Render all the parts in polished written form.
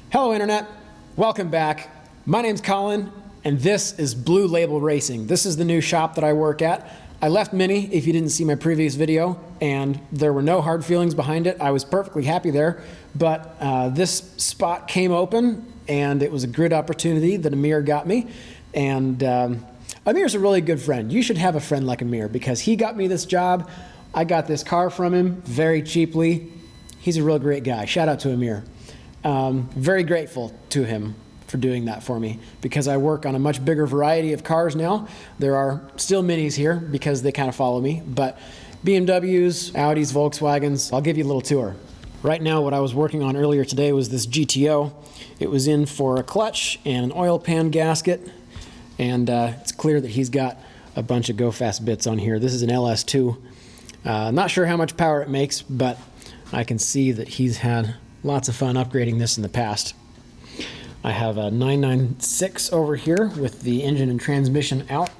Hello Internet, welcome back. My name's Colin and this is Blue Label Racing. This is the new shop that I work at. I left Mini if you didn't see my previous video, and there were no hard feelings behind it. I was perfectly happy there, but this spot came open and it was a good opportunity that Amir got me. And Amir's a really good friend. You should have a friend like Amir because he got me this job. I got this car from him very cheaply. He's a real great guy. Shout out to Amir. Very grateful to him for doing that for me because I work on a much bigger variety of cars now. There are still Minis here because they kind of follow me, but BMWs, Audis, Volkswagens, I'll give you a little tour. Right now what I was working on earlier today was this GTO. It was in for a clutch and an oil pan gasket, and it's clear that he's got a bunch of Go Fast bits on here. This is an LS2. Not sure how much power it makes, but I can see that he's had lots of fun upgrading this in the past. I have a 996 over here with the engine and transmission out.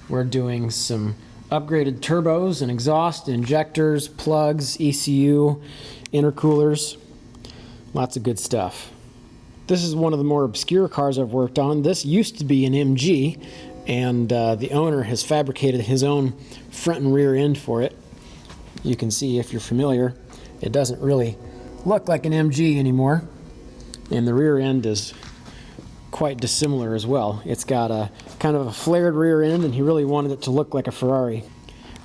We're doing some upgraded turbos and exhaust, injectors, plugs, ECU, intercoolers, lots of good stuff. This is one of the more obscure cars I've worked on. This used to be an MG, and the owner has fabricated his own front and rear end for it. You can see, if you're familiar, it doesn't really look like an MG anymore, and the rear end is quite dissimilar as well. It's got a kind of a flared rear end, and he really wanted it to look like a Ferrari.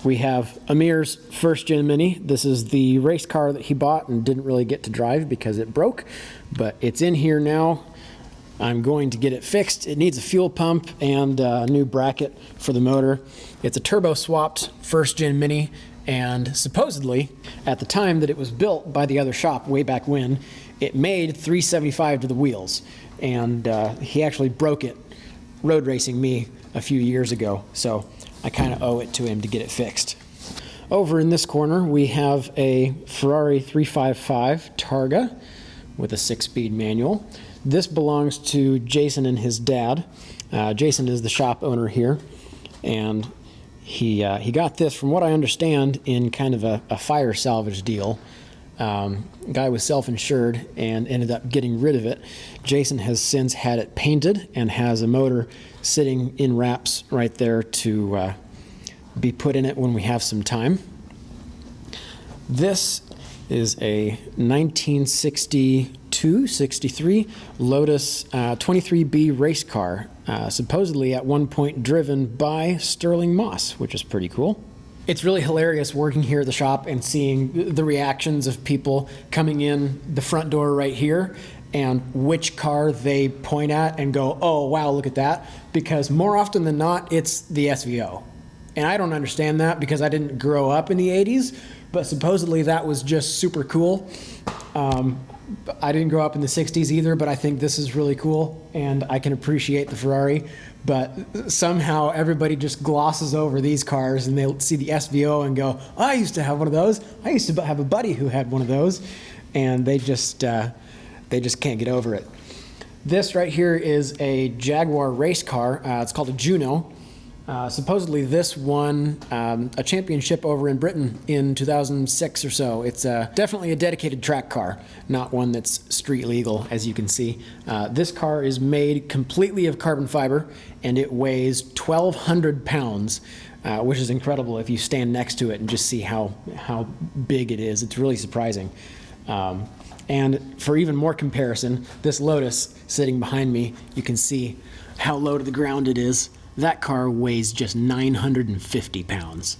We have Amir's first gen Mini. This is the race car that he bought and didn't really get to drive because it broke, but it's in here now. I'm going to get it fixed. It needs a fuel pump and a new bracket for the motor. It's a turbo swapped first gen Mini, and supposedly at the time that it was built by the other shop way back when, it made 375 to the wheels, and he actually broke it road racing me a few years ago, so I kind of owe it to him to get it fixed. Over in this corner we have a Ferrari 355 Targa with a 6-speed manual. This belongs to Jason and his dad. Jason is the shop owner here, and he got this, from what I understand, in kind of a fire salvage deal. Guy was self-insured and ended up getting rid of it. Jason has since had it painted and has a motor sitting in wraps right there to be put in it when we have some time. This is a 1962-63 Lotus 23B race car, supposedly at one point driven by Sterling Moss, which is pretty cool. It's really hilarious working here at the shop and seeing the reactions of people coming in the front door right here and which car they point at and go, oh wow, look at that, because more often than not it's the SVO. And I don't understand that because I didn't grow up in the 80s, but supposedly that was just super cool. I didn't grow up in the 60s either, but I think this is really cool and I can appreciate the Ferrari, but somehow everybody just glosses over these cars and they'll see the SVO and go, oh, I used to have one of those. I used to have a buddy who had one of those, and they just can't get over it. This right here is a Jaguar race car. It's called a Juno. Supposedly this won a championship over in Britain in 2006 or so. It's definitely a dedicated track car, not one that's street legal, as you can see. This car is made completely of carbon fiber, and it weighs 1,200 pounds, which is incredible if you stand next to it and just see how big it is. It's really surprising. And for even more comparison, this Lotus sitting behind me, you can see how low to the ground it is. That car weighs just 950 pounds.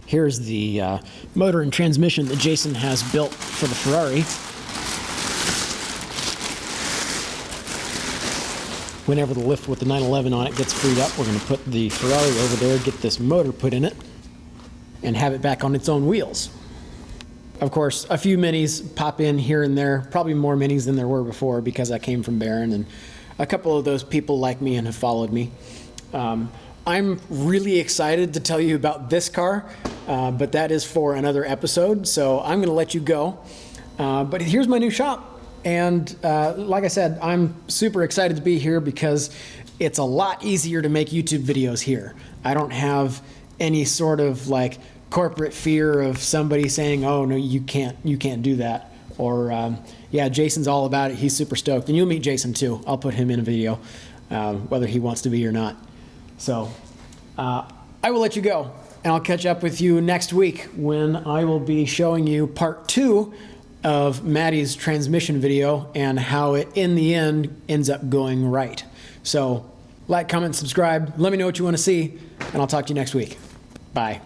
Here's the motor and transmission that Jason has built for the Ferrari. Whenever the lift with the 911 on it gets freed up, we're going to put the Ferrari over there, get this motor put in it, and have it back on its own wheels. Of course, a few Minis pop in here and there, probably more Minis than there were before because I came from Barron, and a couple of those people like me and have followed me. I'm really excited to tell you about this car, but that is for another episode, so I'm going to let you go. But here's my new shop, and like I said, I'm super excited to be here because it's a lot easier to make YouTube videos here. I don't have any sort of like corporate fear of somebody saying, oh no, you can't do that. or yeah, Jason's all about it. He's super stoked. And you'll meet Jason too. I'll put him in a video, whether he wants to be or not. So I will let you go, and I'll catch up with you next week when I will be showing you part 2 of Maddie's transmission video and how it, in the end, ends up going right. So like, comment, subscribe. Let me know what you want to see, and I'll talk to you next week. Bye.